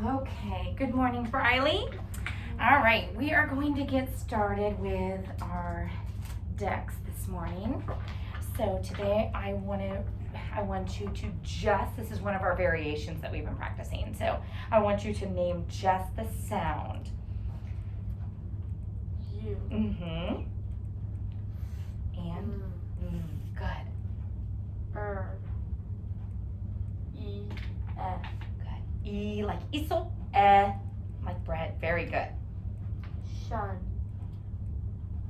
Okay, good morning, Briley. All right, we are going to get started with our decks this morning. So today I want you to this is one of our variations that we've been practicing. So I want you to name just the sound. U. Mm-hmm. And good. E. F. Good. E like iso, like bread. Very good. Shun.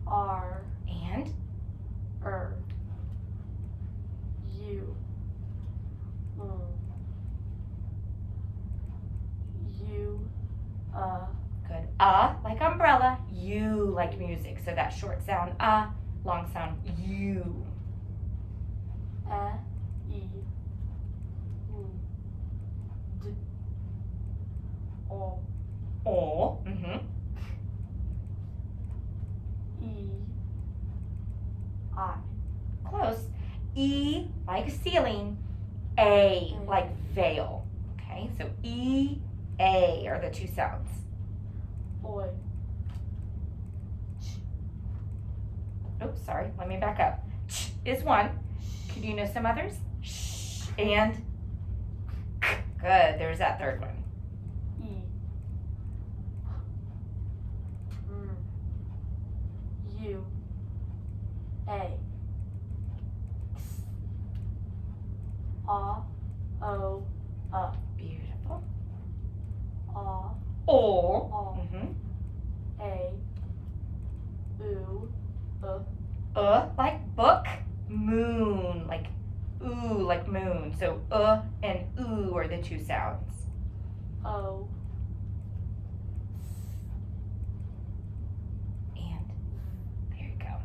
R. And U. U. good. Like umbrella. You like music. So that short sound long sound you. E. D. O. O. Mm-hmm. E. I. Close. E like ceiling. A like veil. Okay, so E, A are the two sounds. Oi. Oops, sorry. Let me back up. Ch is one. Could you know some others? Sh and k. Good. There's that third one. E. U. A. O. Beautiful. O. O. Mm-hmm. A. U. Like book. Moon like ooh like moon. So and ooh are the two sounds. O. And there you go.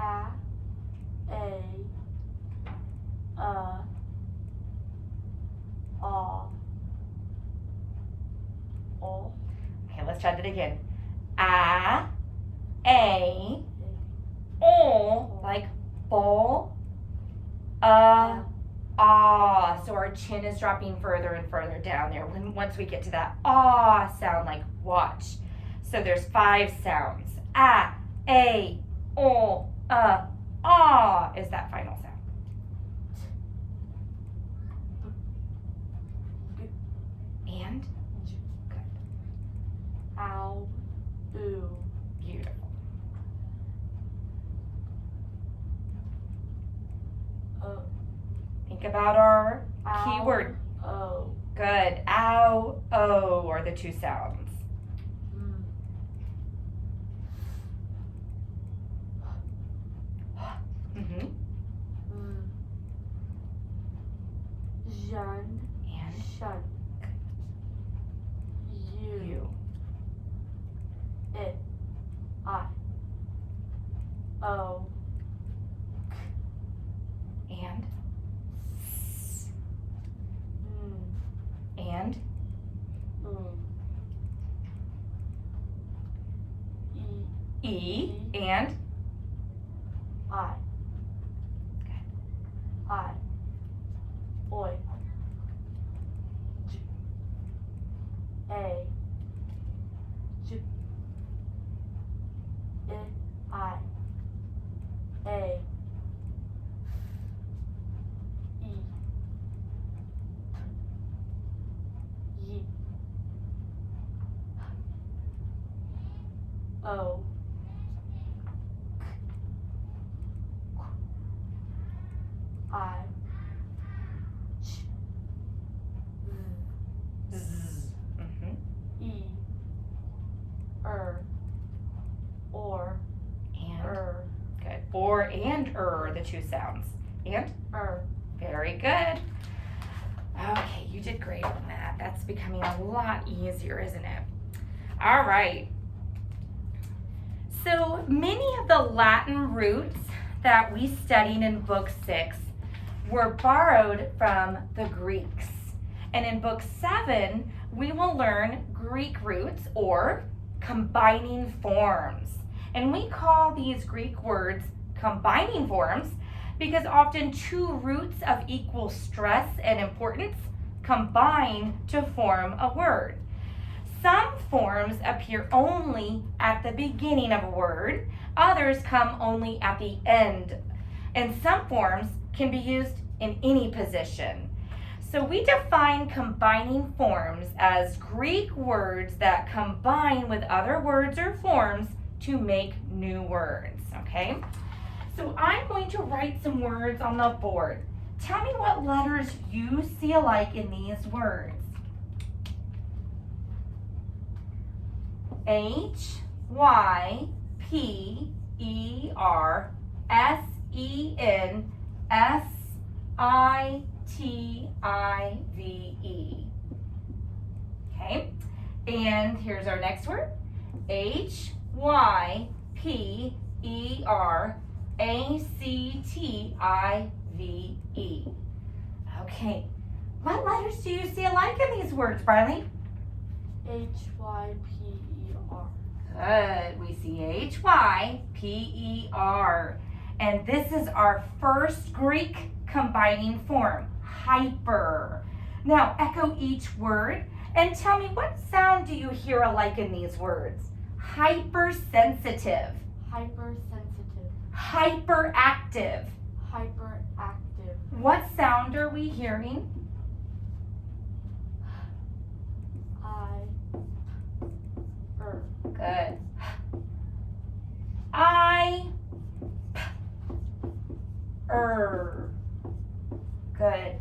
A. O. Okay, let's try that again. A, O, like bowl. So our chin is dropping further and further down there. Once we get to that sound, like watch. So there's 5 sounds. A, O, is that final sound. And good. Ow. Ooh. Beautiful. Think about our keyword. O. Good. Ow, O are the two sounds. Mm-hmm. Jun. And Shun. you. It. I. O. And S. And E. And I. I. Oi. J. A. J. I. A. E. Ye. O. I. Ch. Z. Mm-hmm. E. Or. And good. Or and are the two sounds. And very good. Okay, you did great on that. That's becoming a lot easier, isn't it? All right. So many of the Latin roots that we studied in Book 6 were borrowed from the Greeks. And in Book 7, we will learn Greek roots or combining forms. And we call these Greek words combining forms because often two roots of equal stress and importance combine to form a word. Some forms appear only at the beginning of a word, others come only at the end, and some forms can be used in any position. So we define combining forms as Greek words that combine with other words or forms to make new words, okay? So I'm going to write some words on the board. Tell me what letters you see alike in these words. H, Y, P, E, R, S, E, N, S, I, T, I, V, E. Okay, and here's our next word. H, Y, P, E, R, A, C, T, I, V, E. Okay, what letters do you see alike in these words, Briley? H-Y-P-E-R. Good, we see H-Y-P-E-R. And this is our first Greek combining form, hyper. Now echo each word and tell me, what sound do you hear alike in these words? Hypersensitive. Hypersensitive. Hyperactive. Hyperactive. What sound are we hearing? Good. Good.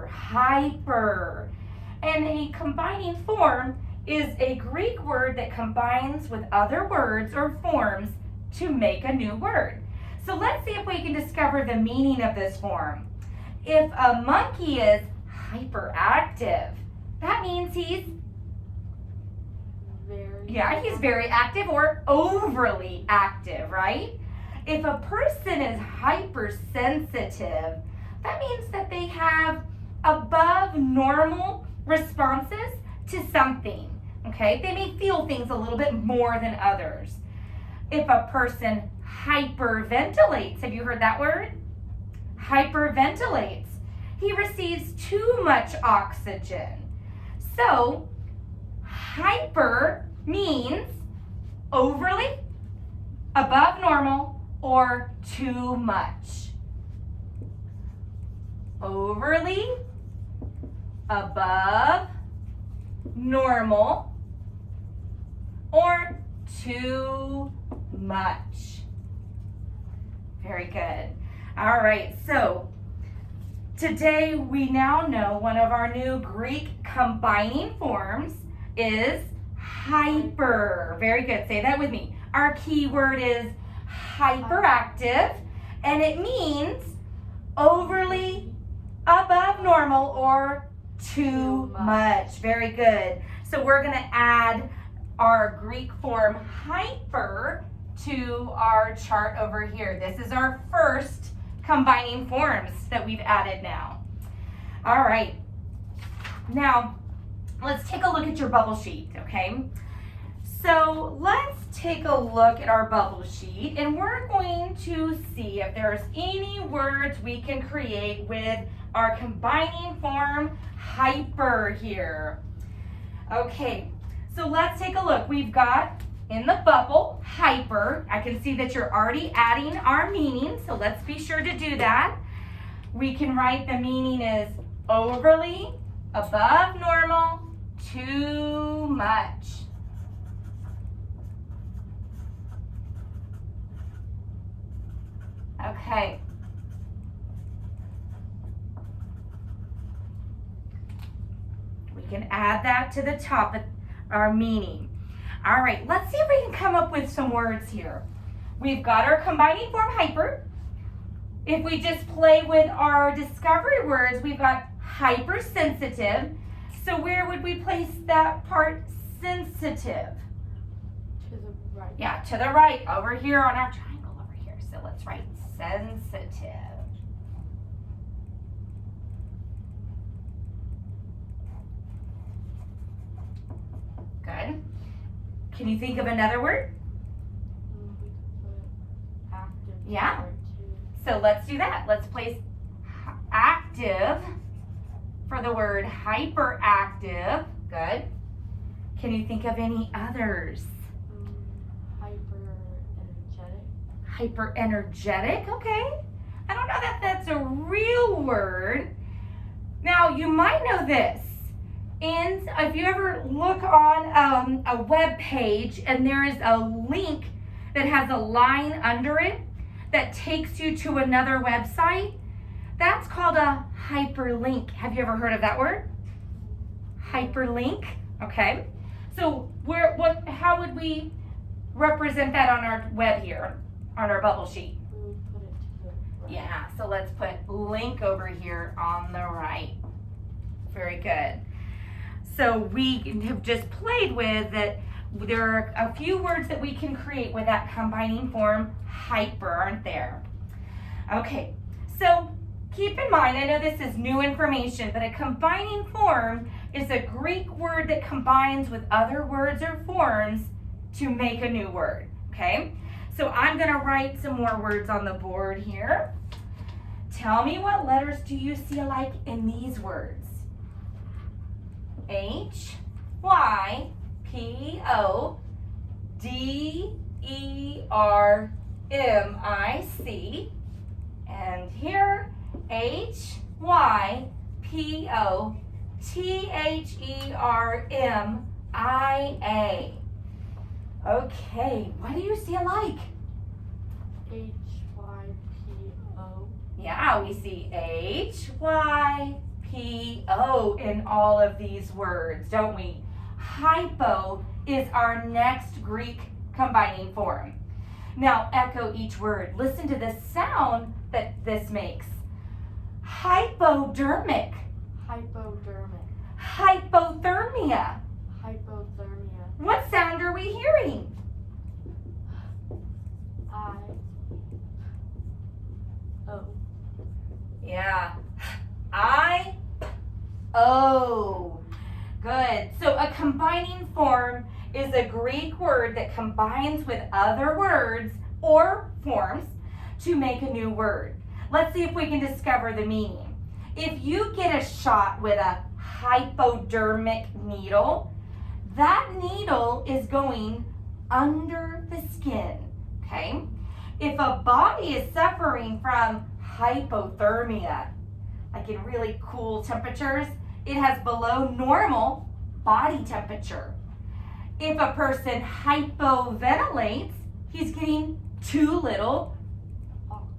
Hyper. And a combining form is a Greek word that combines with other words or forms to make a new word. So let's see if we can discover the meaning of this form. If a monkey is hyperactive, that means he's very active or overly active, right? If a person is hypersensitive, that means that they have above normal responses to something, okay? They may feel things a little bit more than others. If a person hyperventilates, have you heard that word? Hyperventilates. He receives too much oxygen. So, hyper means overly, above normal, or too much. Overly, above normal, or too much. Very good. All right, so today we now know one of our new Greek combining forms is hyper. Very good. Say that with me. Our key word is hyperactive, and it means overly, above normal, or too much. Very good. So we're going to add our Greek form hyper to our chart over here. This is our first combining forms that we've added now. All right. Now, let's take a look at your bubble sheet, okay? So let's take a look at our bubble sheet, and we're going to see if there's any words we can create with our combining form hyper here. Okay, so let's take a look. We've got in the bubble hyper. I can see that you're already adding our meaning, so let's be sure to do that. We can write the meaning is overly, above normal, too much. Okay. We can add that to the top of our meaning. All right, let's see if we can come up with some words here. We've got our combining form hyper. If we just play with our discovery words, we've got hypersensitive. So where would we place that part sensitive? To the right. Yeah, to the right, over here on our triangle over here. So let's write sensitive. Good. Can you think of another word? We could put active. Yeah. Right. So let's do that. Let's place active for the word hyperactive. Good. Can you think of any others? Hyper energetic. Hyper-energetic, okay. I don't know that that's a real word. Now, you might know this. And if you ever look on a web page and there is a link that has a line under it that takes you to another website, that's called a hyperlink. Have you ever heard of that word? Hyperlink, okay. So how would we represent that on our web here, on our bubble sheet? We would put it to the right. Yeah, so let's put link over here on the right. Very good. So we have just played with that. There are a few words that we can create with that combining form hyper, aren't there? Okay, so keep in mind, I know this is new information, but a combining form is a Greek word that combines with other words or forms to make a new word, okay? So I'm gonna write some more words on the board here. Tell me, what letters do you see alike in these words? H, Y, P, O, D, E, R, M, I, C. And here, H, Y, P, O, T, H, E, R, M, I, A. Okay, what do you see alike? H-Y-P-O. Yeah, we see H-Y-P-O in all of these words, don't we? Hypo is our next Greek combining form. Now, echo each word. Listen to the sound that this makes. Hypodermic. Hypodermic. Hypothermia. Hypothermia. What sound are we hearing? I-O. Yeah. I-O. Good. So a combining form is a Greek word that combines with other words or forms to make a new word. Let's see if we can discover the meaning. If you get a shot with a hypodermic needle, that needle is going under the skin, okay? If a body is suffering from hypothermia, like in really cool temperatures, it has below normal body temperature. If a person hypoventilates, he's getting too little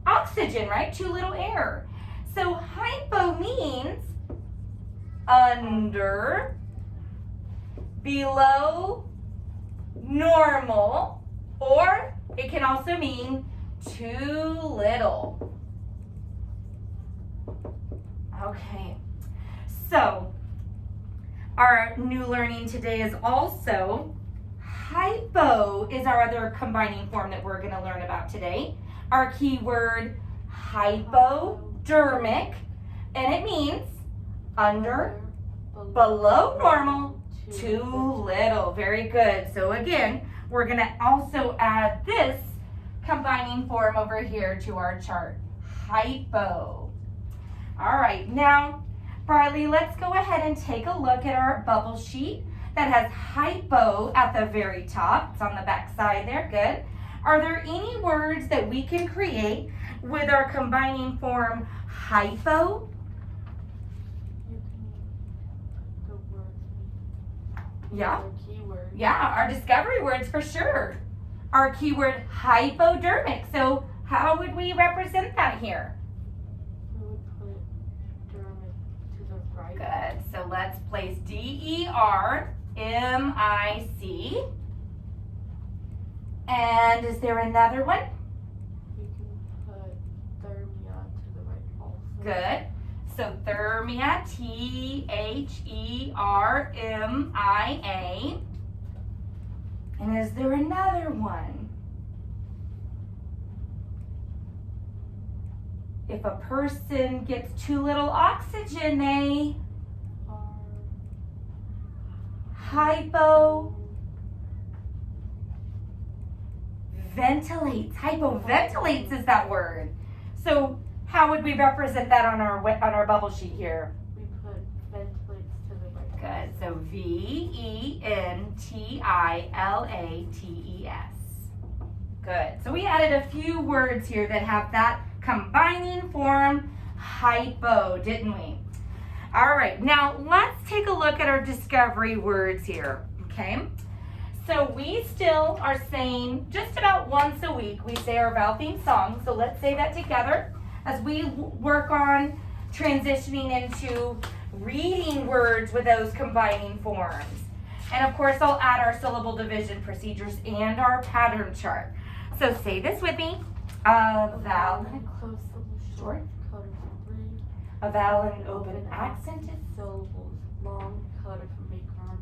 oxygen, right? Too little air. So hypo means under, below normal, or it can also mean too little. Okay, so our new learning today is also hypo is our other combining form that we're going to learn about today. Our keyword hypodermic, and it means under, below normal, too little. Very good. So again, we're going to also add this combining form over here to our chart. Hypo. All right, now, Briley, let's go ahead and take a look at our bubble sheet that has hypo at the very top. It's on the back side there. Good. Are there any words that we can create with our combining form hypo? You can put the words. Yeah. The keywords. Yeah, our discovery words for sure. Our keyword hypodermic. So how would we represent that here? We would put dermic to the right. Good. So let's place D-E-R-M-I-C. And is there another one? We can put thermia to the right also. Good. So thermia, T-H-E-R-M-I-A. And is there another one? If a person gets too little oxygen, they hypoventilates. Hypoventilates is that word. So how would we represent that on our bubble sheet here? We put ventilates to the right. Good. So ventilates. Good. So we added a few words here that have that combining form hypo, didn't we? All right. Now let's take a look at our discovery words here. Okay. So we still are saying just about once a week we say our vowel theme song. So let's say that together as we work on transitioning into reading words with those combining forms. And of course I'll add our syllable division procedures and our pattern chart. So say this with me. A vowel and close syllable short. Coded for 3. A vowel and open accented. Syllables long. Coded for macron.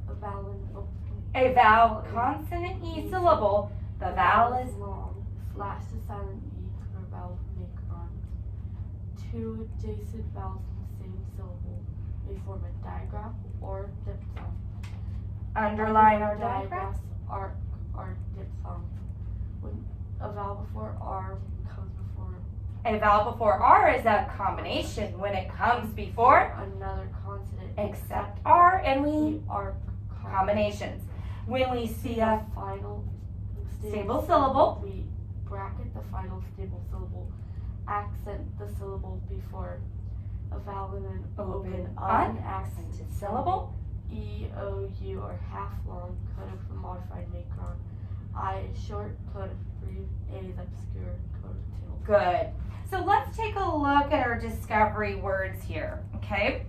A vowel and open. A vowel consonant E syllable. The vowel is long. Slash the silent E for vowel macron. 2 adjacent vowels in the same syllable may form a digraph or diphthong. underline our digraph. Are diphthong. When a vowel before R comes before A vowel before R is a combination when it comes before another consonant except R, and we are combinations. When we see a final stable syllable, we bracket the final stable syllable, accent the syllable before a vowel and an open unaccented unaccented syllable. E, O, U are half long, coded for modified macron. I is short, coded for brief. A is obscure, coded for tail. Good. So let's take a look at our discovery words here, okay?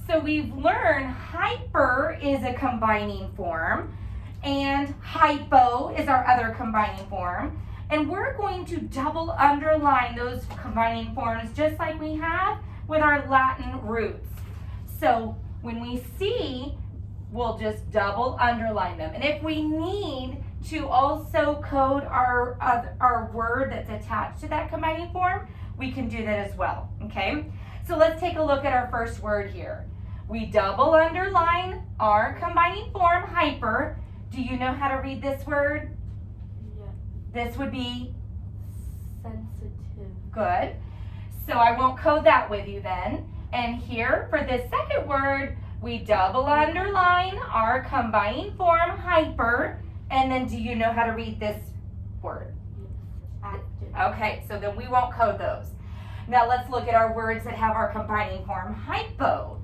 So we've learned hyper is a combining form and hypo is our other combining form. And we're going to double underline those combining forms just like we have with our Latin roots. So when we see, we'll just double underline them. And if we need to also code our word that's attached to that combining form, we can do that as well, okay? So let's take a look at our first word here. We double underline our combining form, hyper. Do you know how to read this word? Yes. This would be Sensitive. good. So I won't code that with you then. And here for this second word, we double underline our combining form, hyper. And then do you know how to read this word? Yes. Active. Okay, so then we won't code those. Now let's look at our words that have our combining form, hypo.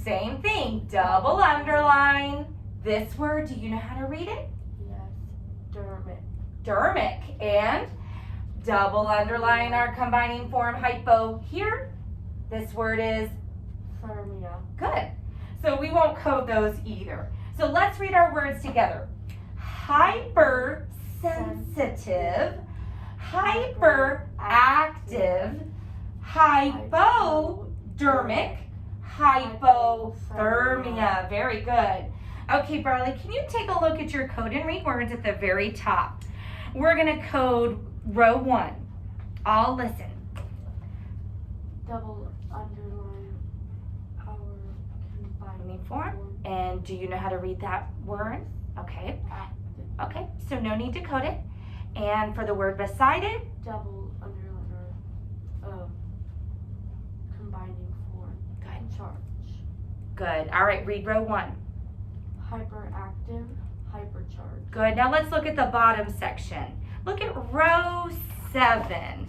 Same thing, double underline. This word, do you know how to read it? Yes. Dermic. Dermic. And double underline our combining form, hypo here. This word is Thermia. good. So we won't code those either. So let's read our words together. Hypersensitive, hyperactive, hypodermic, hypothermia. Very good. Okay, Barley, can you take a look at your code and read words at the very top? We're going to code row 1. All listen. Double underline our combining Form. And do you know how to read that word? Okay. active. Okay, so no need to code it. And for the word beside it, Double underline our combining form. Good. Charge. good. All right, read row 1. Hyperactive. Hypercharge. Good. Now let's look at the bottom section. Look at row 7.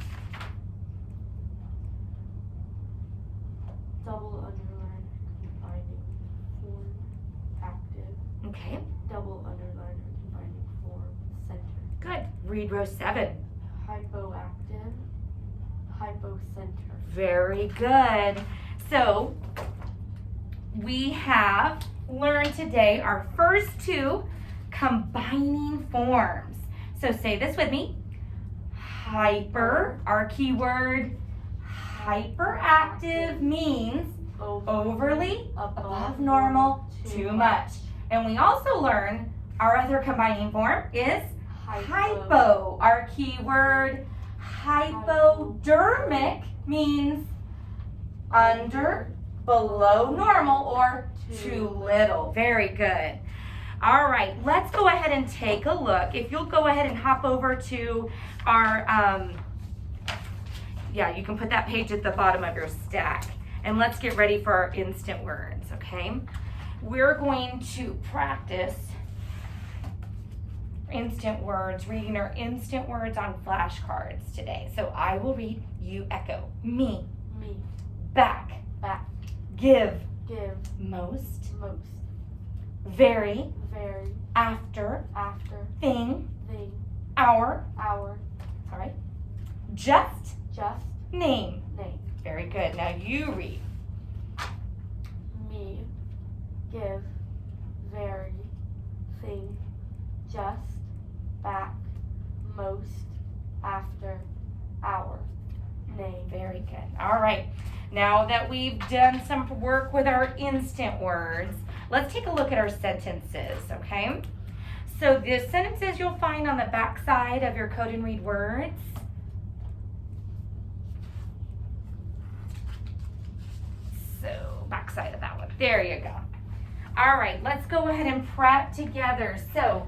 Double underline combining form. Active. Okay, Double underline combining form. Center. good. Read row 7. Hypoactive. Hypocenter. Very good. So we have learned today our first 2 combining forms. So say this with me. Hyper, our keyword, hyperactive means overly, above normal, too much. And we also learned our other combining form is hypo, our keyword, hypodermic means under, below normal, or too little. Very good. All right, let's go ahead and take a look. If you'll go ahead and hop over to our Yeah, you can put that page at the bottom of your stack. And let's get ready for our instant words, okay? We're going to practice instant words, reading our instant words on flashcards today. So I will read, you echo. Me. Me. Back. Back. Give. Give. Most. Most. Very. Very. After. After. Thing. Thing. Hour. Hour. All right. Just. Just. Name. Name. Very good. Now you read. Me. Give. Very. Thing. Just. Back. Most. After. Hour. Name. Very good. All right. Now that we've done some work with our instant words, let's take a look at our sentences, okay? So the sentences you'll find on the back side of your Code and Read words. So back side of that one. There you go. All right, let's go ahead and prep together. So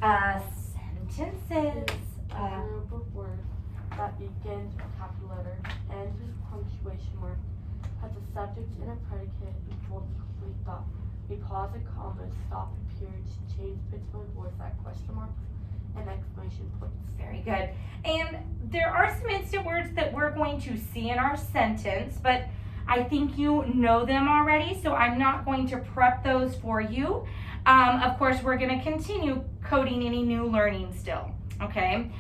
sentences. A group of words that begins with a capital letter, ends with a punctuation mark, has a subject and a predicate, and forms a complete thought. We pause at commas, stop at periods, change between words like question marks and exclamation points. Very good. And there are some instant words that we're going to see in our sentence, but I think you know them already, so I'm not going to prep those for you. Of course, we're going to continue coding any new learning still, okay?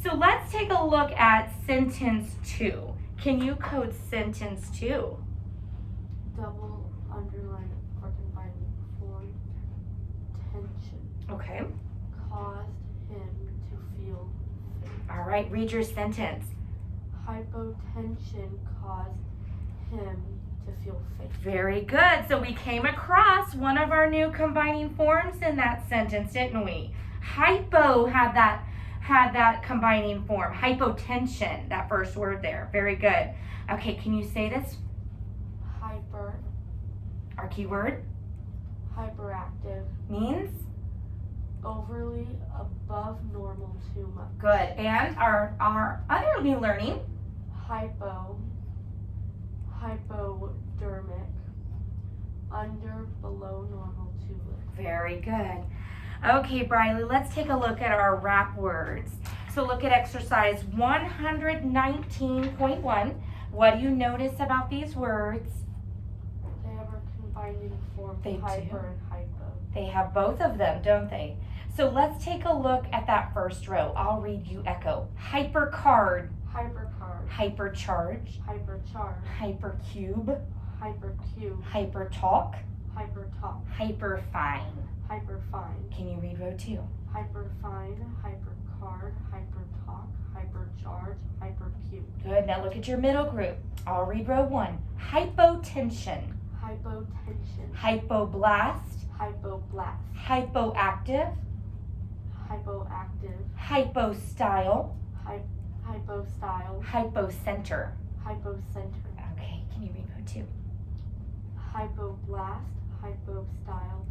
So let's take a look at sentence 2. Can you code sentence 2? Double underline or combining form tension Okay. caused him to feel safe. All right, read your sentence. Hypotension caused him to feel safe. Very good. So we came across one of our new combining forms in that sentence, didn't we? Hypo had that combining form. Hypotension, that first word there. Very good. Okay, can you say this? Hyper, Our keyword hyperactive, means? overly above normal too much. Good. And our other new learning? Hypodermic, under, below normal too little. Very good. Okay, Briley, let's take a look at our wrap words. So look at exercise 119.1. What do you notice about these words? They have a combining form, They do. hyper and hypo. They have both of them, don't they? So let's take a look at that first row. I'll read, you echo. Hypercard, Hypercard, hypercharge, hypercharge, hypercube, hypercube, hypertalk, hypertalk, hyperfine. hyperfine, Can you read row 2? hyperfine, hypercard, hypertalk, hypercharge, hypercube. Good, now look at your middle group. I'll read row 1. Hypotension, Hypotension, hypoblast, hypoblast, hypoactive, hypoactive, hypostyle, hypostyle, hypocenter. hypocenter, Okay, can you read row 2? hypoblast, hypostyle,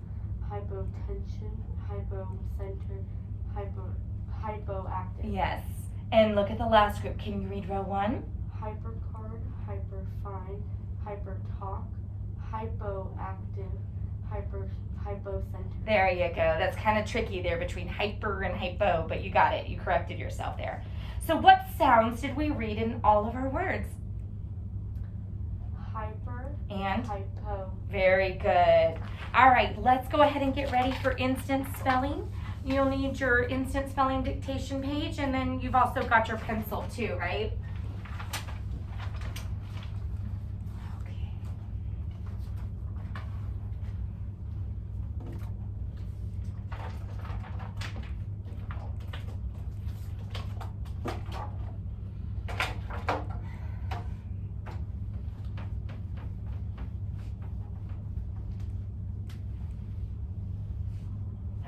hypotension, hypocenter, hypoactive, Yes. And look at the last group. Can you read row 1? hypercard, hyperfine, hypertalk, hypoactive, hypocenter. There you go. That's kind of tricky there between hyper and hypo, but you got it. You corrected yourself there. So what sounds did we read in all of our words? Hyper, And hypo. very good. All right, let's go ahead and get ready for instant spelling. You'll need your instant spelling dictation page, and then you've also got your pencil too, right? Okay.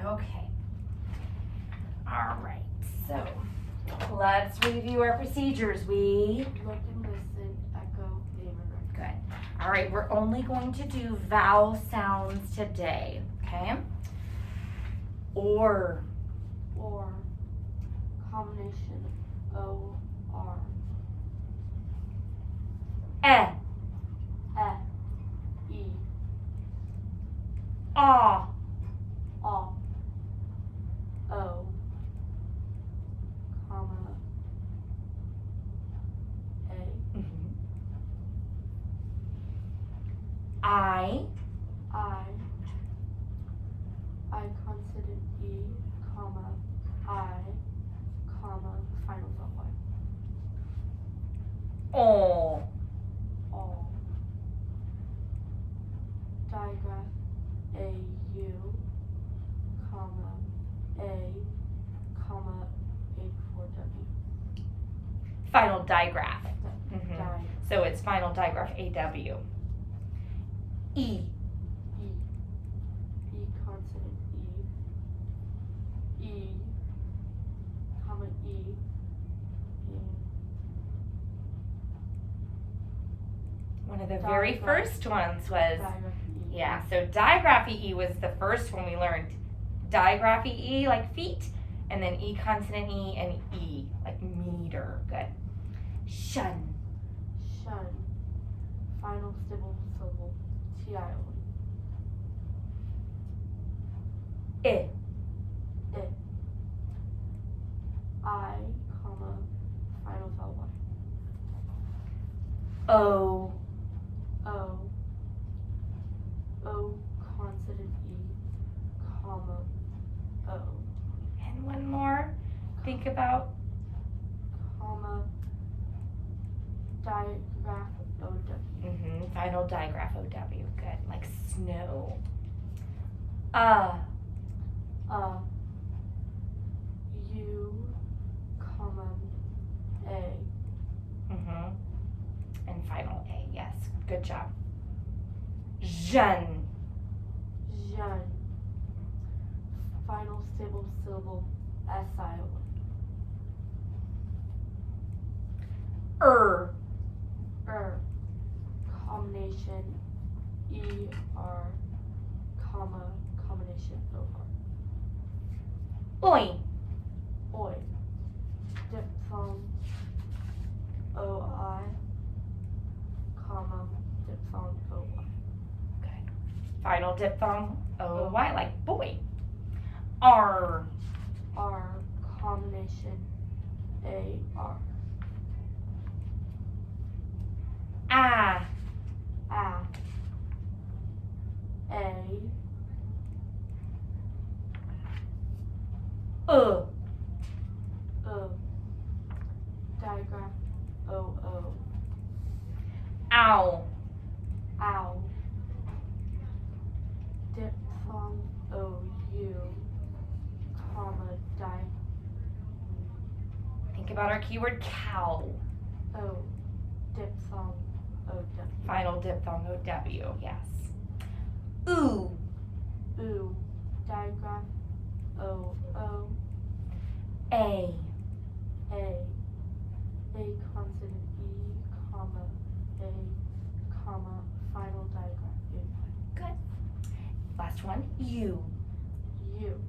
Okay. All right, so let's review our procedures. We Look and listen, echo, name and record. good. All right, we're only going to do vowel sounds today, okay? Or combination O, R. E. E. Aw. Aw. O. Comma. A. Mhm. I. I consonant E, comma, I, comma, final vowel Y. O. All. Digraph A, U, comma, A, comma, A before W. Final digraph. Di- Mhm. So it's final digraph AW. E. E. E consonant E. E, comma, E. And One of the very Digraph. first ones was, digraph E. yeah, so digraphy E was the first one we learned. Digraphy E, like feet, and then E consonant E and E, like meter. Good. Shun. Shun. Final syllable. T-I-O-N. I. I, comma, final vowel Y. O. O. O, consonant E, comma, O. And one more. Think about. Comma, digraph O-W. Final digraph OW. Good. Like snow. U, comma, A. And final A. Yes. Good job. Jeune. Jeune. Final syllable, S-I-O-N. Combination, E-R, comma, combination, O-R. Oi. Oi. Diphthong, O-I, comma, diphthong, O-Y. Good. Final diphthong O-Y, like boy. R. R, combination, A-R. Ah. A. Digraph, O-O. Ow. Ow. Diphthong, O-U, comma, Think about our keyword cow. O, diphthong, O-W. Final diphthong O-W, yes. Ooh. Ooh, digraph, O-O. A. A consonant E, comma, A, comma, final digraph, A. Good. Last one. U. U.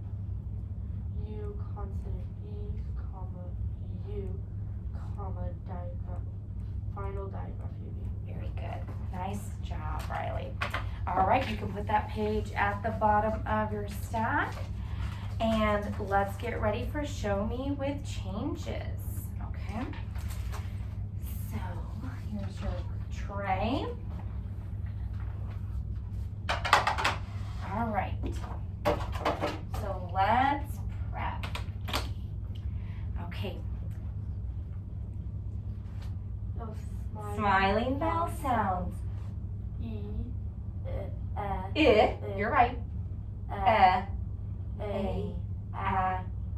U consonant E, comma, U, comma, digraph, final digraph, U. Very good. Nice job, Riley. All right, you can put that page at the bottom of your stack. And let's get ready for Show Me with Changes. Okay. So here's your tray. All right. So let's prep. Okay. Oh, Smiling vowel sounds. E, I. You're right. A, A.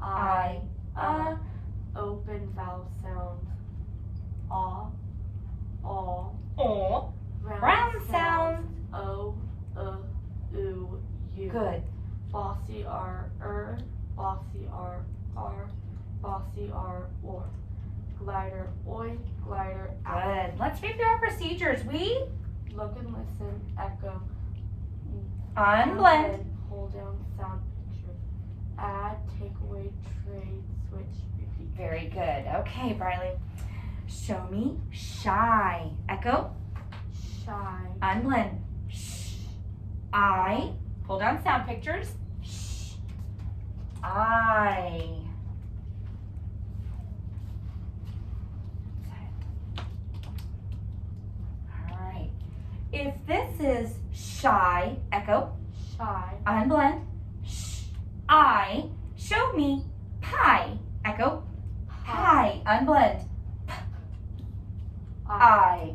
I, open vowel sounds. Aw, O. Round sounds. O, U. Good. Bossy R, bossy R, bossy R, or. Glider, oi, glider, out. Good. Let's review our procedures. We Look and listen, echo. unblend. Hold down sound picture. Add, take away, trade, switch, repeat. Very good. Okay, Briley. Show me shy. Echo. Shy. Unblend. Shh. I. Pull down sound pictures. Shh. I. All right. If this is shy, echo. Shy. Unblend. Shh. I. Show me pie, echo. Pie. Unblend. I.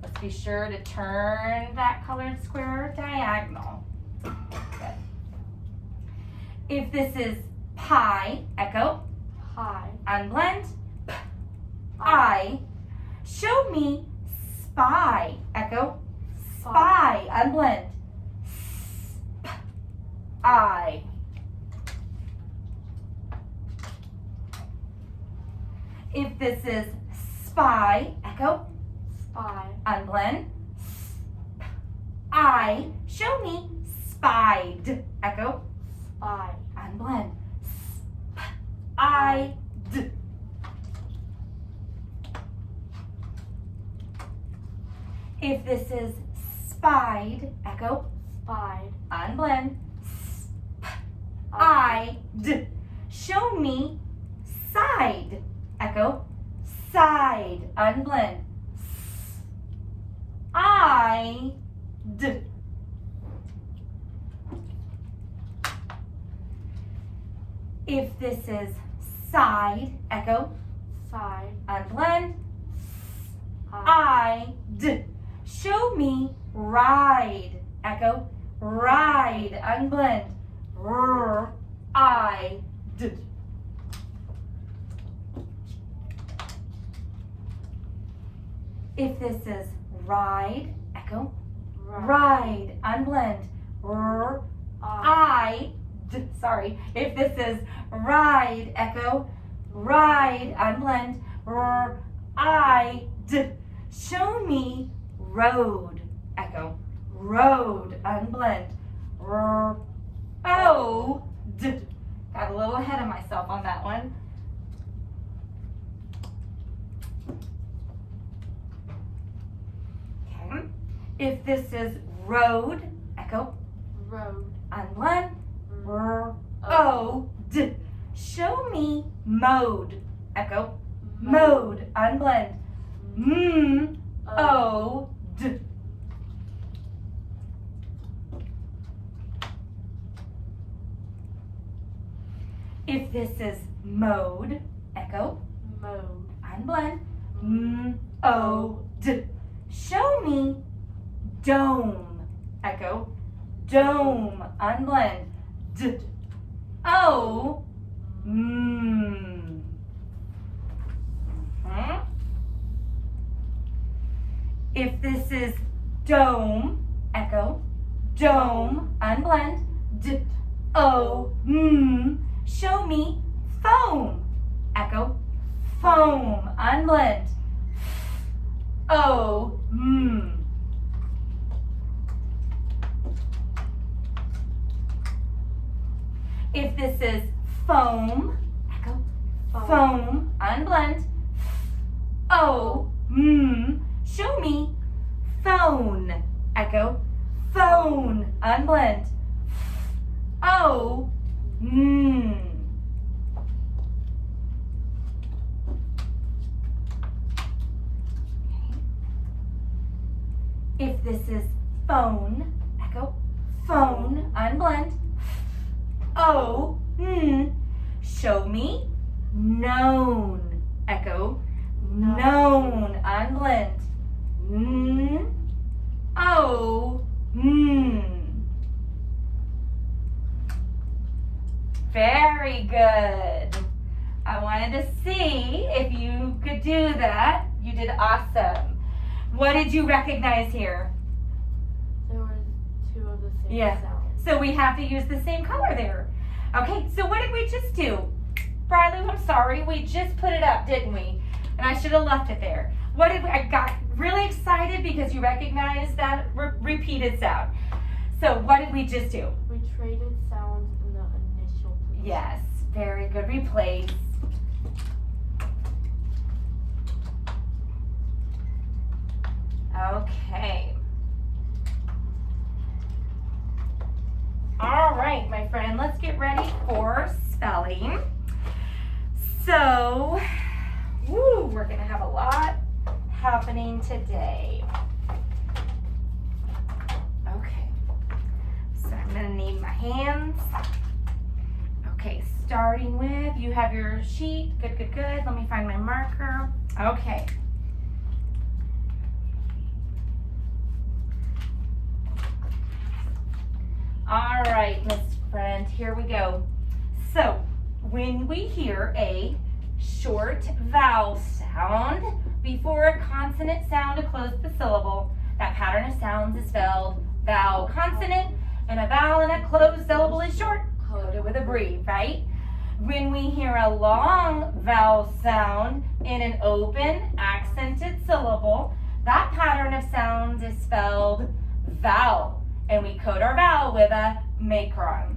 Let's be sure to turn that colored square diagonal. Good. If this is pie, echo. Pie. Unblend. I. Show me spy, echo. Spy. Unblend. I. If this is spy, echo. Spy. Unblend. I. Show me spied, echo. Spy. Unblend. I. D. If this is spied, echo. Spied. Unblend. I. D. Show me side, echo. Side. Unblend. I. D. If this is side, echo. Side. Unblend. I. D. Show me ride, echo. Ride. Unblend. R. I. D. If this is ride, echo. Ride. Unblend. R. I. D. Sorry. If this is ride, echo. Ride. Unblend. R. I. D. Show me road, echo. Road. Unblend. R. O. D. Got a little ahead of myself on that one. Okay. If this is road, echo. Road. Unblend. R. O. D. Show me mode, echo. Mode. Unblend. M. O. D. If this is mode, echo. Mode. Unblend. M. O. D. Show me dome, echo. Dome. Unblend. D. O. M. If this is dome, echo. Dome. Unblend. D. O. M. Show me foam, echo. Foam. Unblend. O. M. If this is foam, echo. Foam. Unblend. O. M. Show me phone, echo. Phone. Unblend. O. M. If this is phone, echo. Phone. Unblend. O. N. Show me known, echo. Known. Unblend. N. O. N. Very good. I wanted to see if you could do that. You did awesome. What did you recognize here? There were two of the same Yeah. sounds. So we have to use the same color there. Okay, so what did we just do? Briley, I'm sorry, we just put it up, didn't we? And I should have left it there. What did I got really excited because you recognized that repeated sound. So what did we just do? We traded sounds in the initial position. Yes, very good. Replace. Okay. All right, my friend, let's get ready for spelling. So, we're gonna have a lot happening today. Okay, so I'm gonna need my hands. Okay, starting with, you have your sheet. Good, good, good. Let me find my marker. Okay. All right, Miss Friend, here we go. So, when we hear a short vowel sound before a consonant sound to close the syllable, that pattern of sounds is spelled vowel consonant, and a vowel and a closed syllable is short, coded with a breve, right? When we hear a long vowel sound in an open accented syllable, that pattern of sounds is spelled vowel, and we code our vowel with a macron.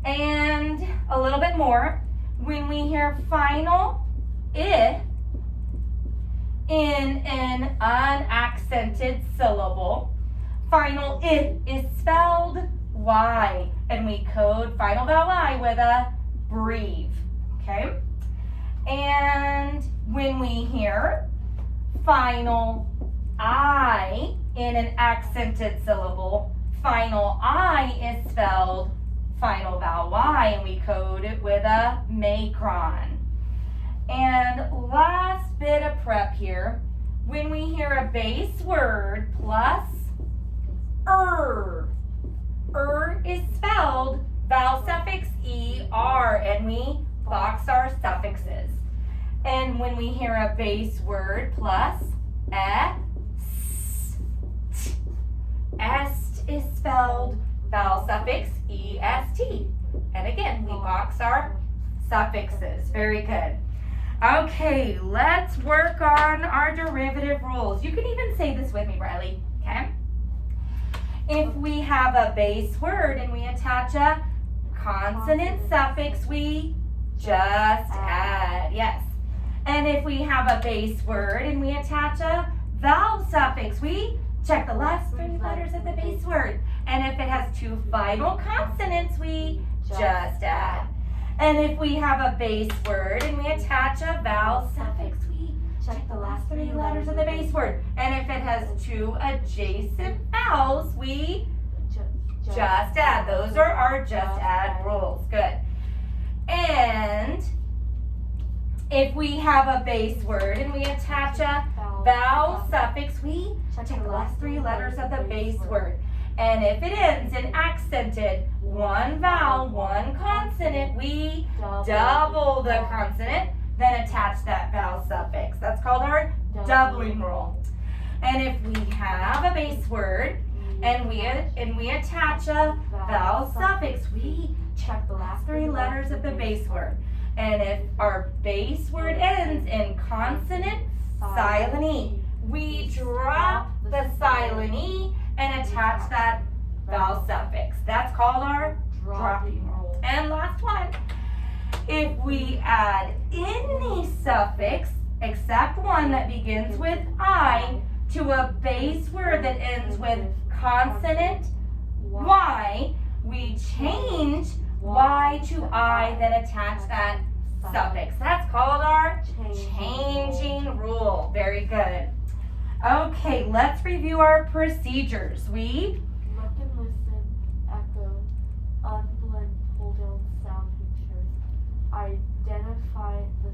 And a little bit more, when we hear final I in an unaccented syllable, final I is spelled Y, and we code final vowel I with a breve, okay? And when we hear final I in an accented syllable, final I is spelled final vowel Y, and we code it with a macron. And last bit of prep here, when we hear a base word plus is spelled vowel suffix ER, and we box our suffixes. And when we hear a base word plus est is spelled vowel suffix EST. And again, we box our suffixes. Very good. Okay, let's work on our derivative rules. You can even say this with me, Briley, okay? If we have a base word and we attach a consonant suffix, we just add, yes. And if we have a base word and we attach a vowel suffix, we check the last 3 letters of the base word. And if it has 2 final consonants, we just add. And if we have a base word and we attach a vowel suffix, we check the last 3 letters of the base word. And if it has 2 adjacent vowels, we just add. Those are our just add rules. Good. And if we have a base word and we attach a vowel suffix, we check the last 3 letters of the base word. And if it ends in accented, 1 vowel, 1 consonant, we double the consonant, then attach that vowel suffix. That's called our doubling rule. And if we have a base word and we attach a vowel suffix, we check the last 3 letters of the base word. And if our base word ends in consonant, silent E, we drop the silent E and attach that vowel suffix. That's called our dropping rule. And last one, if we add any suffix except one that begins with I to a base word that ends with consonant Y, we change Y to I, then attach that suffix. That's called our changing rule. Very good. Okay, let's review our procedures. We look and listen, echo, unblend, pull down sound pictures, identify the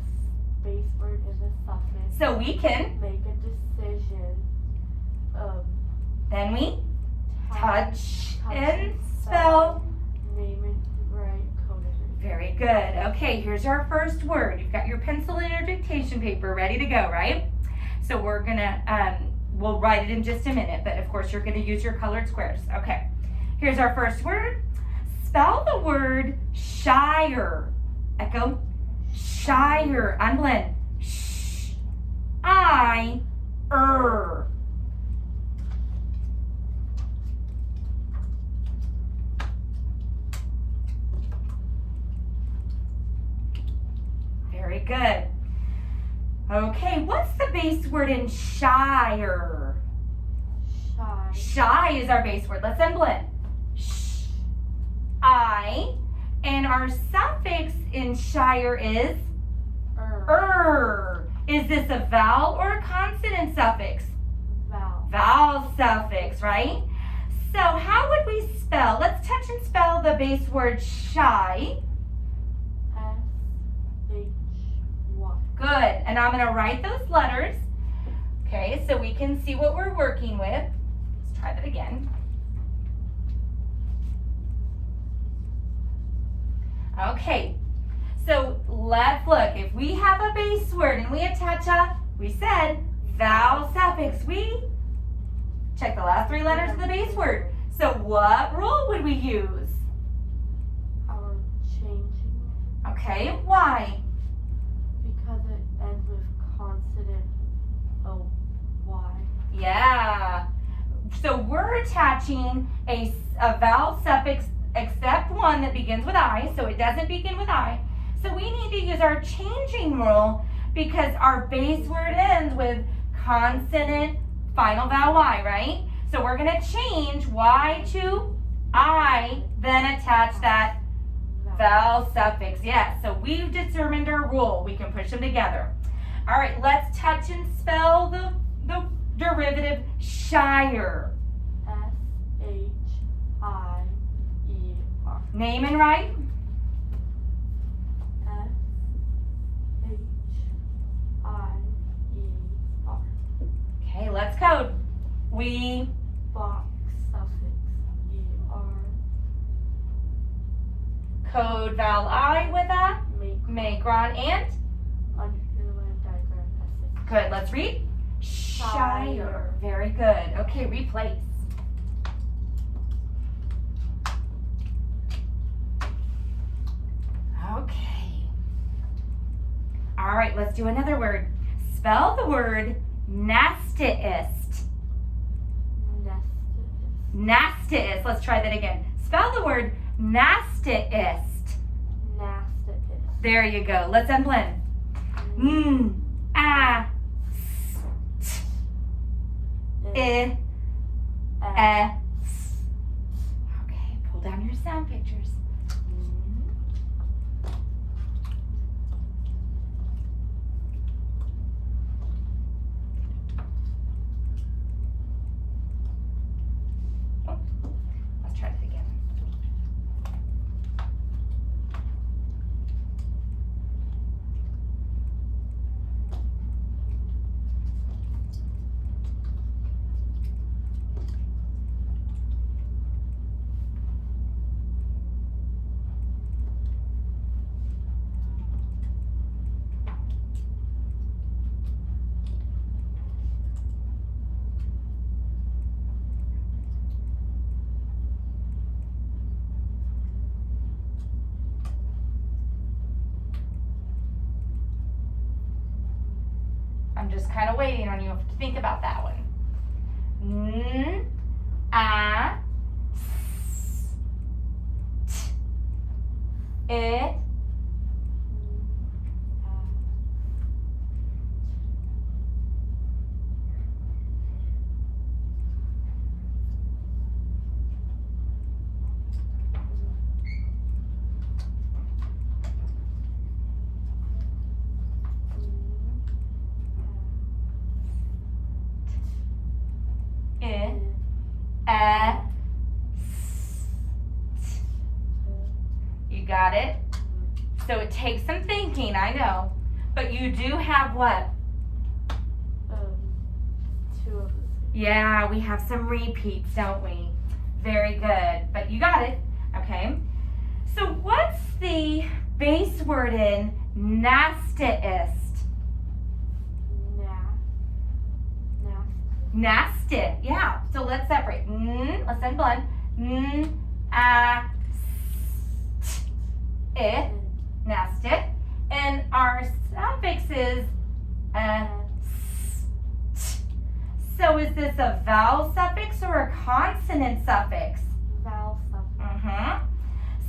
base word and the suffix. So we can make a decision. Then we touch and spell. Name it right, code it. Very good. Okay, here's our first word. You've got your pencil and your dictation paper ready to go, right? So we're gonna, we'll write it in just a minute, but of course you're gonna use your colored squares. Okay, here's our first word. Spell the word shire. Echo, shire, unblend. Sh, I, Very good. Okay, what's the base word in shire? Shy. Shy is our base word. Let's blend. Sh, I, and our suffix in shyer is Is this a vowel or a consonant suffix? Vowel. Vowel suffix, right? So how would we spell? Let's touch and spell the base word shy. S-H-Y. Good. And I'm going to write those letters. Okay, so we can see what we're working with. Let's try that again. Okay, so let's look. If we have a base word and we attach we said vowel suffix, we check the last 3 letters of the base word. So what rule would we use? Our changing. Okay, why? Because it ends with consonant O-Y. Yeah. So we're attaching a vowel suffix except one that begins with I, so it doesn't begin with I. So we need to use our changing rule because our base word ends with consonant final vowel Y, right? So we're going to change Y to I, then attach that vowel suffix. Yes, so we've determined our rule. We can push them together. All right, let's touch and spell the derivative shyer. S-H-I-E-R. Name and write. S-H-I-E-R. Okay, let's code. We Box suffix E-R. code vowel I with a macron and Underline diagram S-H. good. Let's read. Shyer. Very good. Okay, replace. Okay. All right, let's do another word. Spell the word nastiest. Nastiest. Let's try that again. Spell the word nastiest. Nastiest. There you go. Let's unblend. A, s, t, I, S. Okay, pull down your sound pictures. Let's try that again. I'm just kind of waiting on you to think about that one. A, S, T, I, You got it? So it takes some thinking, I know. But you do have what? Two of them. Yeah, we have some repeats, don't we? Very good. But you got it. Okay. So what's the base word in nastiest? Nasty. Yeah. So let's separate. Let's unblend. A, S, T, I. Nasty. And our suffix is S, T. So is this a vowel suffix or a consonant suffix? Vowel suffix.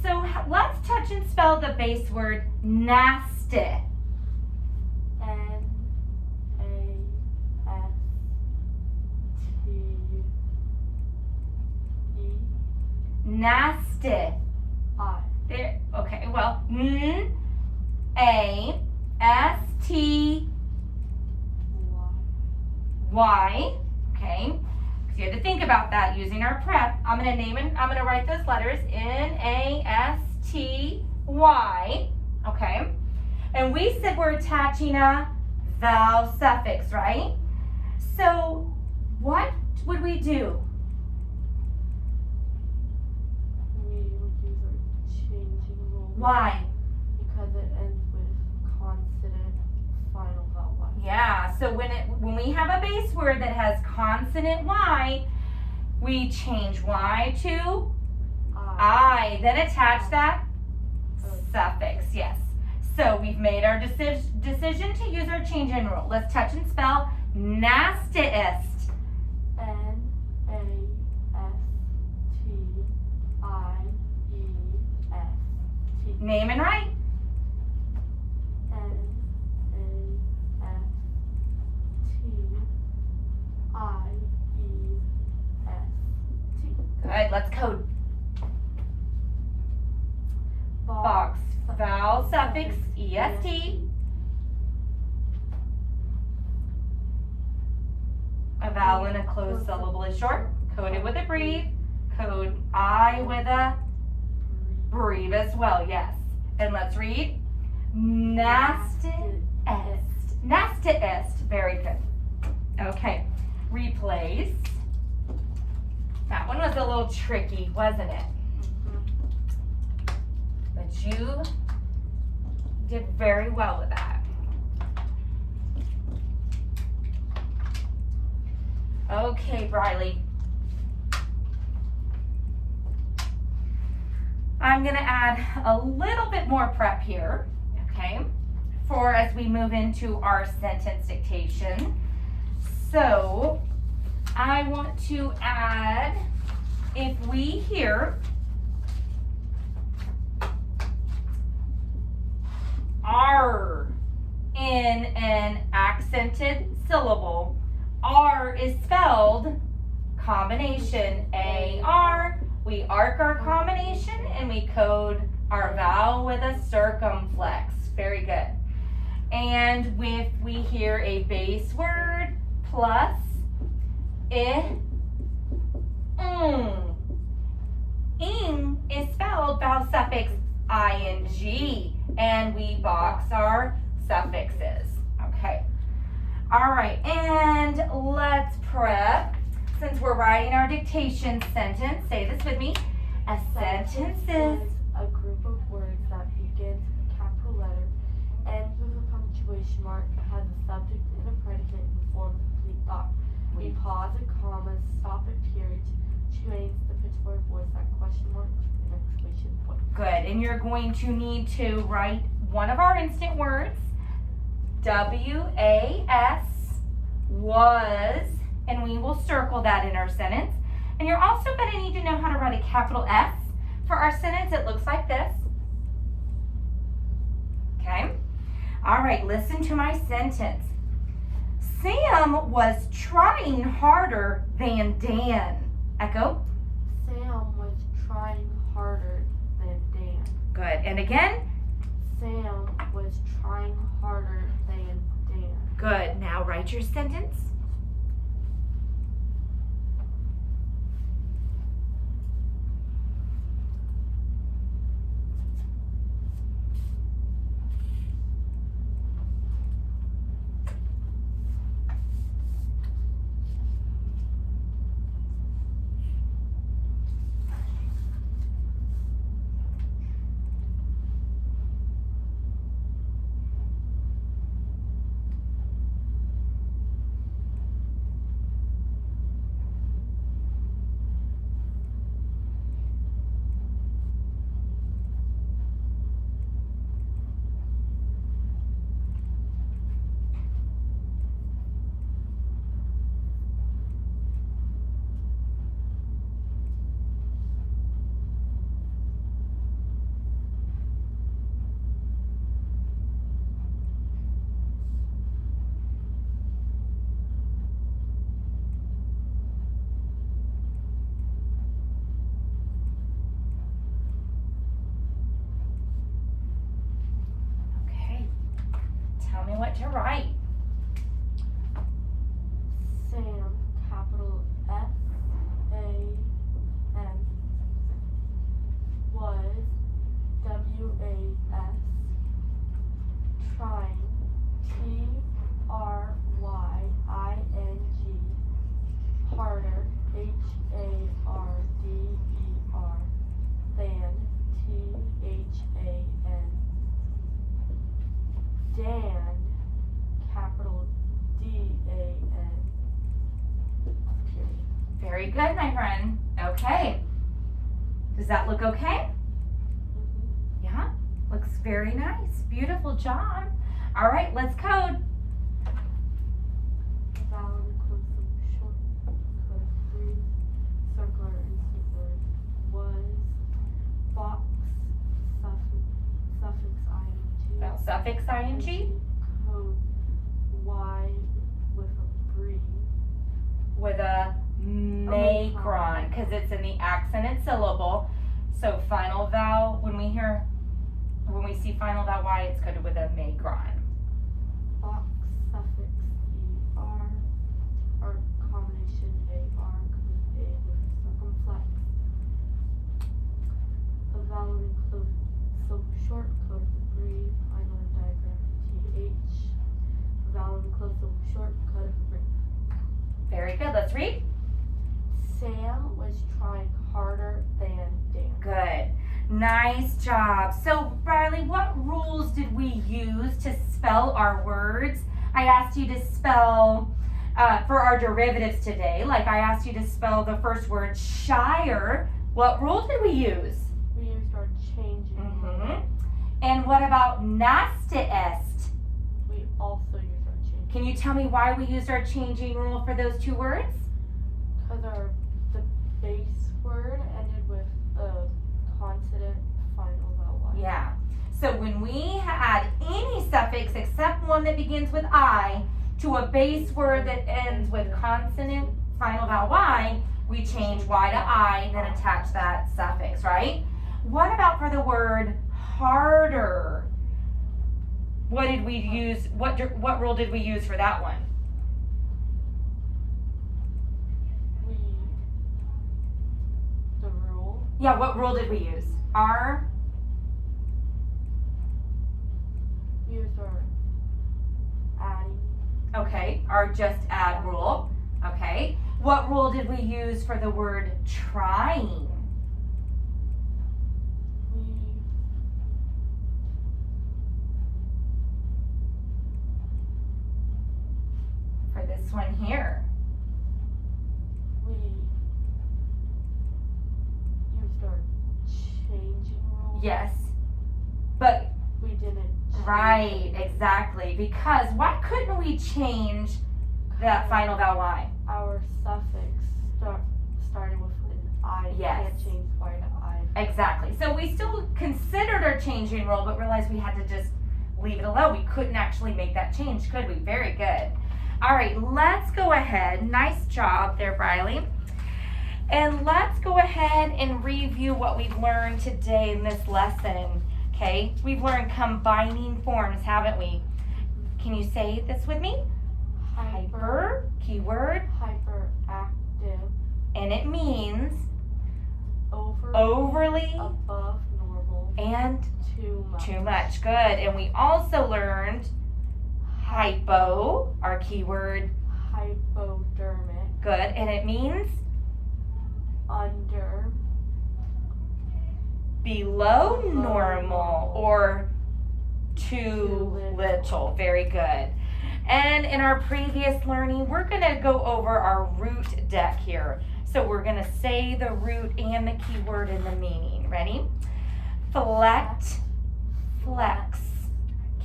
So let's touch and spell the base word nasty. N-A-S-T-Y. N-A-S-T-Y. Okay. So you had to think about that using our prep. I'm going to write those letters N-A-S-T-Y. Okay. And we said we're attaching a vowel suffix, right? So what would we do? We would use our changing rule. Why? Because it ends with consonant final vowel Y. Yeah, so when we have a base word that has consonant Y, we change Y to I, then attach that suffix, yes. So we've made our decision to use our change in rule. Let's touch and spell nastiest. N-A-S-T-I-E-S-T. Name and write. N-A-S-T-I-E-S-T. Good, let's code. Box, vowel suffix, EST. A vowel in a closed syllable is short. Coded with a breathe. Code I with a breathe as well, yes. And let's read. Nastiest. Nastiest. Very good. Okay. Replace. That one was a little tricky, wasn't it? But you did very well with that. Okay, Briley. I'm gonna add a little bit more prep here, okay, for as we move into our sentence dictation. So, I want to add, if we hear R in an accented syllable, R is spelled combination A-R. We arc our combination and we code our vowel with a circumflex. Very good. And if we hear a base word plus ing is spelled vowel suffix ing, and we box our suffixes. Okay. All right, and let's prep. Since we're writing our dictation sentence, say this with me. A sentence is a group of words that begins with a capital letter, ends with a punctuation mark, has a subject and a predicate, and forms a complete thought. We pause at commas, stop at periods, change the pitch-forward voice at question mark and exclamation point. good, and you're going to need to write one of our instant words. W-A-S, was, and we will circle that in our sentence. And you're also going to need to know how to write a capital S. For our sentence, it looks like this. Okay? All right, listen to my sentence. Sam was trying harder than Dan. Echo. Sam was trying harder than Dan. Good. And again. Sam was trying harder than Dan. Good. Now write your sentence. Tell me what to write. Sam, capital S-A-M, was W-A-S, trying, T-R-Y-I-N-G, harder, H-A-R-D-E-R, than, T-H-A-N, Dan, capital D-A-N, period. Very good, my friend. Okay. Does that look okay? Yeah, looks very nice. Beautiful job. All right, let's code. Vowel inclusive short code 3, circular instant word, was, box, suffix ing, Well, suffix ing code Y with a breathe, with a macron because it's in the accented syllable. So final vowel, when we see final vowel Y, it's coded with a macron. box, suffix er, or combination AR, code A with circumflex. A vowel include so short code with breathe, final diagram TH. A vowel include so short code with breathe. Very good. Let's read. Sam was trying harder than Dan. Good. Nice job. So, Riley, what rules did we use to spell our words? I asked you to spell for our derivatives today. Like I asked you to spell the first word shire. What rule did we use? We used our changing rule. And what about nastiest? We also used our changing. Can you tell me why we used our changing rule for those two words? Because the base word ended with a consonant final vowel Y. Yeah. So when we add any suffix except one that begins with I to a base word that ends with consonant final vowel Y, we change Y to I, then attach that suffix, right? What about for the word harder? What did we use? What rule did we use for that one? The rule. Yeah, what rule did we use? We used our adding. Okay, our just add rule. Okay. What rule did we use for the word trying? For this one here. We used our changing rule. Yes. But We didn't change right, exactly. Because why couldn't we change that final vowel Y? our suffix started with an I. Yes. Can't change Y to I. Exactly. So we still considered our changing rule, but realized we had to just leave it alone. We couldn't actually make that change, could we? Very good. All right, let's go ahead. Nice job there, Riley. And let's go ahead and review what we've learned today in this lesson. Okay, we've learned combining forms, haven't we? Can you say this with me? Hyper, keyword, hyperactive, and it means overly overly above normal, and too much. too much. Good. And we also learned hypo, our keyword, Hypodermic, good, and it means under, below normal or too Too little. Very good. And in our previous learning, we're going to go over our root deck here. So we're going to say the root and the keyword and the meaning. Ready? Flect, flex.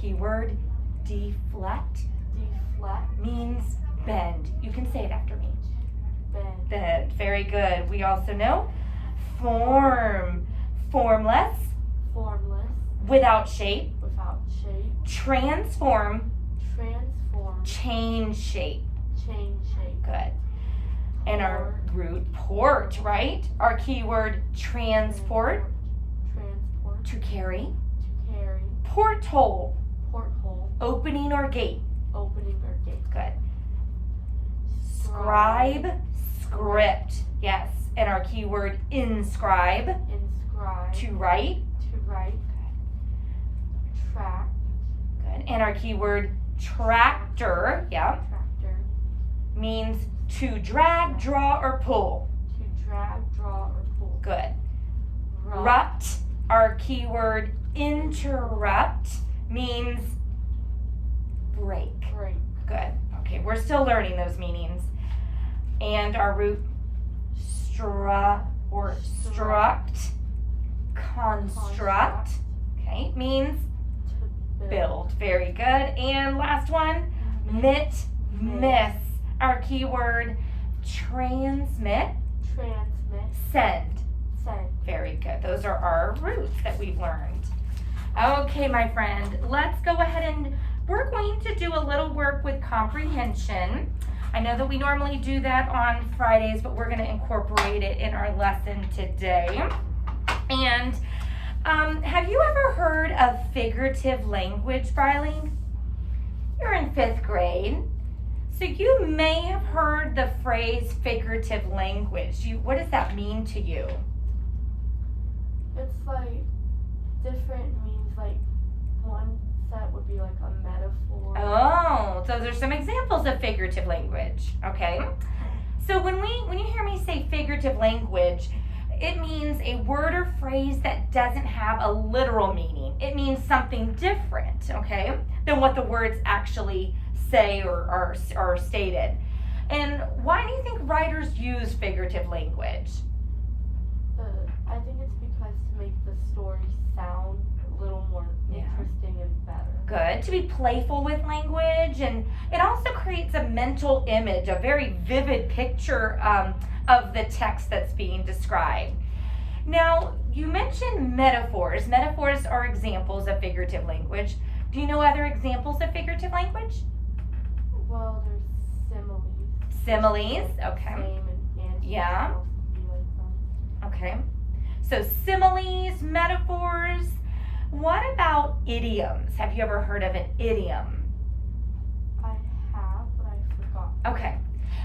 Keyword deflect deflect, means bend. You can say it after me. bend, Bend. Very good. We also know form, formless, formless, without shape, without shape, transform, transform, change shape. change shape, Good. And our root port, right? Our keyword transport, transport, to carry. to carry, Porthole, porthole, opening or gate? Opening or gate. Good. Scribe, script. Yes. And our keyword inscribe. Inscribe. To write. To write. Tract. Good. And our keyword tractor. Yeah. Tractor. Means to drag, draw, or pull. To drag, draw, or pull. Good. Rupt. Rupt. Our keyword interrupt means break. Break. Good. Okay, we're still learning those meanings. And our root or struct, construct, okay, means To build. Very good. And last one, mit, miss. Our keyword transmit, Transmit. send. Send. Very good. Those are our roots that we've learned. Okay, my friend, let's go ahead and we're going to do a little work with comprehension. I know that we normally do that on Fridays, but we're going to incorporate it in our lesson today. And have you ever heard of figurative language, Briley? You're in 5th grade. So you may have heard the phrase figurative language. What does that mean to you? It's like different means like one set would be like a metaphor. Oh, so there's some examples of figurative language, okay? So when you hear me say figurative language, it means a word or phrase that doesn't have a literal meaning. It means something different, okay, than what the words actually say or are stated. And why do you think writers use figurative language? I think it's because to make the story sound a little more interesting and better. Good. To be playful with language, and it also creates a mental image, a very vivid picture of the text that's being described. Now, you mentioned metaphors. Metaphors are examples of figurative language. Do you know other examples of figurative language? Well, there's similes. Similes, Like okay. Same and antonyms Yeah. can also be like them. Okay. So similes, metaphors. What about idioms? Have you ever heard of an idiom? I have, but I forgot. Okay.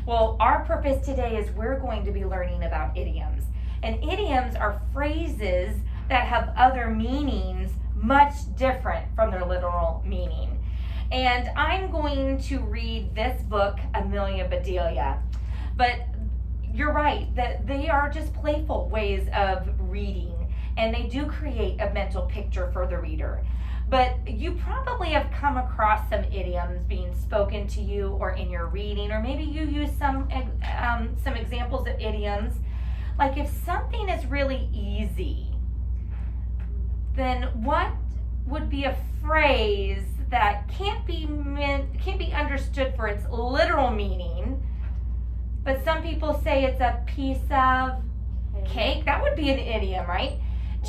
Well, our purpose today is we're going to be learning about idioms. And idioms are phrases that have other meanings much different from their literal meaning. And I'm going to read this book, Amelia Bedelia. But you're right, that they are just playful ways of reading, and they do create a mental picture for the reader. But you probably have come across some idioms being spoken to you or in your reading, or maybe you use some examples of idioms. Like if something is really easy, then what would be a phrase that can't be understood for its literal meaning, but some people say it's a piece of cake? That would be an idiom, right?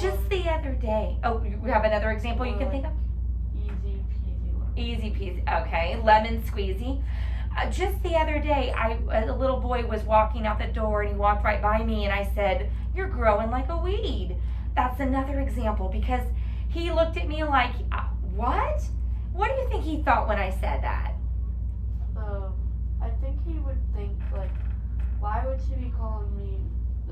Just the other day. Oh, you have another example you can think of? Easy peasy lemon. Easy peasy. Okay, lemon squeezy. Just the other day, a little boy was walking out the door and he walked right by me and I said, "You're growing like a weed." That's another example because he looked at me like, "What? What do you think he thought when I said that?" I think he would think like, why would she be calling me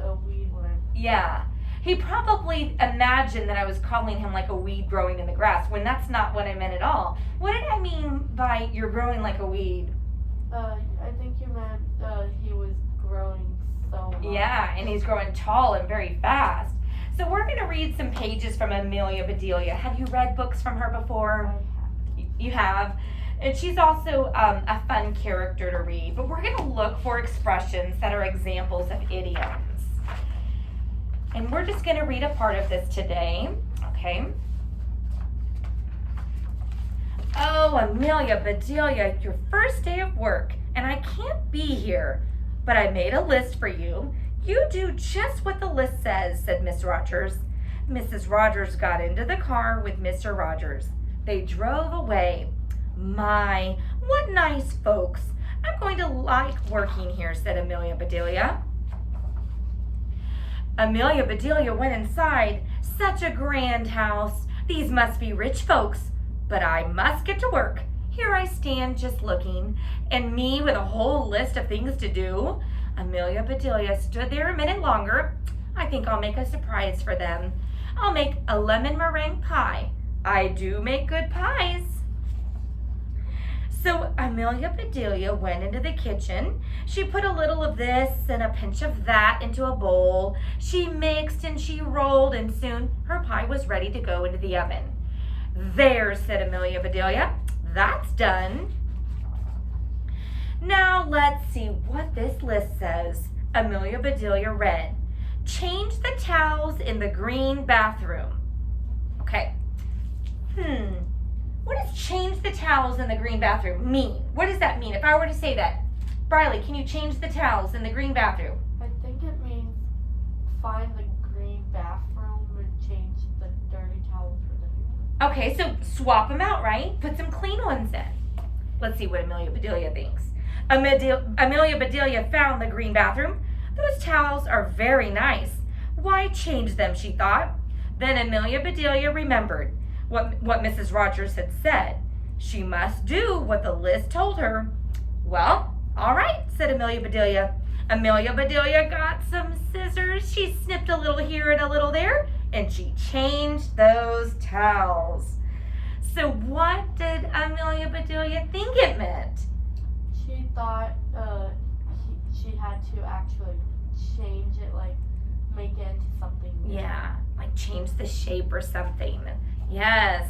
a weed when I'm... Yeah. He probably imagined that I was calling him like a weed growing in the grass when that's not what I meant at all. What did I mean by you're growing like a weed? I think you meant he was growing so much. Yeah, and he's growing tall and very fast. So we're going to read some pages from Amelia Bedelia. Have you read books from her before? You have. And she's also a fun character to read. But we're going to look for expressions that are examples of idioms. And we're just going to read a part of this today. Okay. Oh, Amelia Bedelia, your first day of work, and I can't be here, but I made a list for you. You do just what the list says, said Miss Rogers. Mrs. Rogers got into the car with Mr. Rogers. They drove away. My, what nice folks. I'm going to like working here, said Amelia Bedelia. Amelia Bedelia went inside. Such a grand house. These must be rich folks. But I must get to work. Here I stand just looking, and me with a whole list of things to do. Amelia Bedelia stood there a minute longer. I think I'll make a surprise for them. I'll make a lemon meringue pie. I do make good pies. So Amelia Bedelia went into the kitchen. She put a little of this and a pinch of that into a bowl. She mixed and she rolled, and soon her pie was ready to go into the oven. There, said Amelia Bedelia. That's done. Now let's see what this list says. Amelia Bedelia read, change the towels in the green bathroom. Okay. What does change the towels in the green bathroom mean? What does that mean? If I were to say that, Briley, can you change the towels in the green bathroom? I think it means find the green bathroom and change the dirty towels for the new one. Okay, so swap them out, right? Put some clean ones in. Let's see what Amelia Bedelia thinks. Amelia Bedelia found the green bathroom. Those towels are very nice. Why change them, she thought. Then Amelia Bedelia remembered what Mrs. Rogers had said. She must do what the list told her. Well, all right, said Amelia Bedelia. Amelia Bedelia got some scissors. She snipped a little here and a little there, and she changed those towels. So what did Amelia Bedelia think it meant? She thought she had to actually change it, like make it into something new. Yeah, like change the shape or something. Yes.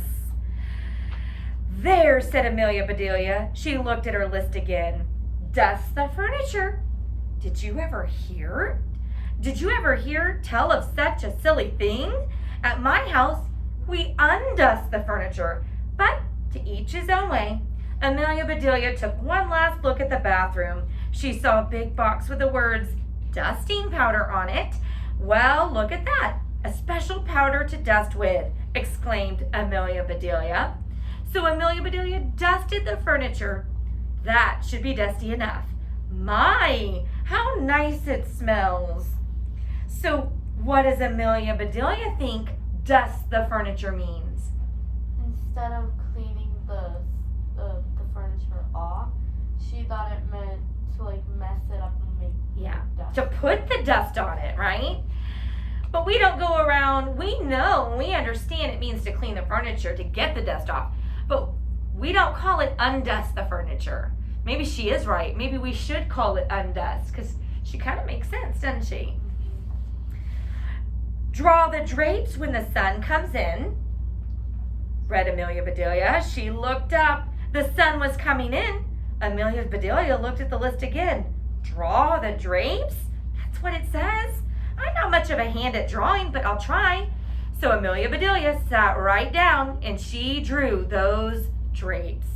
There, said Amelia Bedelia. She looked at her list again. Dust the furniture. Did you ever hear tell of such a silly thing? At my house, we undust the furniture, but to each his own way. Amelia Bedelia took one last look at the bathroom. She saw a big box with the words dusting powder on it. Well, look at that. A special powder to dust with, exclaimed Amelia Bedelia. So Amelia Bedelia dusted the furniture. That should be dusty enough. My, how nice it smells. So what does Amelia Bedelia think dust the furniture means? Instead of cleaning the furniture off, she thought it meant to like mess it up and make dust. To put the dust on it, right? But we don't go around, we know, we understand it means to clean the furniture, to get the dust off. But we don't call it undust the furniture. Maybe she is right. Maybe we should call it undust, because she kind of makes sense, doesn't she? Draw the drapes when the sun comes in, read Amelia Bedelia. She looked up. The sun was coming in. Amelia Bedelia looked at the list again. Draw the drapes? That's what it says. I'm not much of a hand at drawing, but I'll try. So Amelia Bedelia sat right down and she drew those drapes.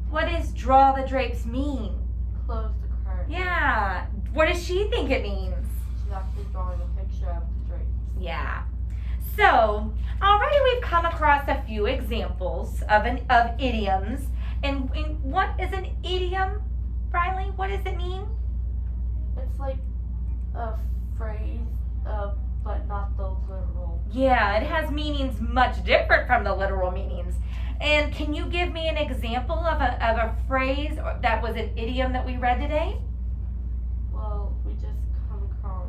What does draw the drapes mean? Close the curtain. Yeah. What does she think it means? She's actually drawing a picture of the drapes. Yeah. So, already we've come across a few examples of idioms. And what is an idiom, Riley? What does it mean? It's like a phrase, but not the literal. Yeah, it has meanings much different from the literal meanings. And can you give me an example of a phrase that was an idiom that we read today? Well, we just come across,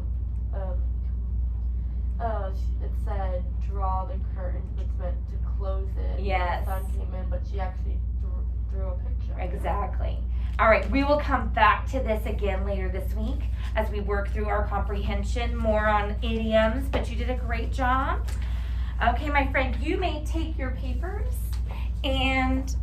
it said draw the curtains, but it's meant to close it. Yes. The sun came in, but she actually drew a picture. Exactly. All right, we will come back to this again later this week as we work through our comprehension more on idioms, but you did a great job. Okay, my friend, you may take your papers and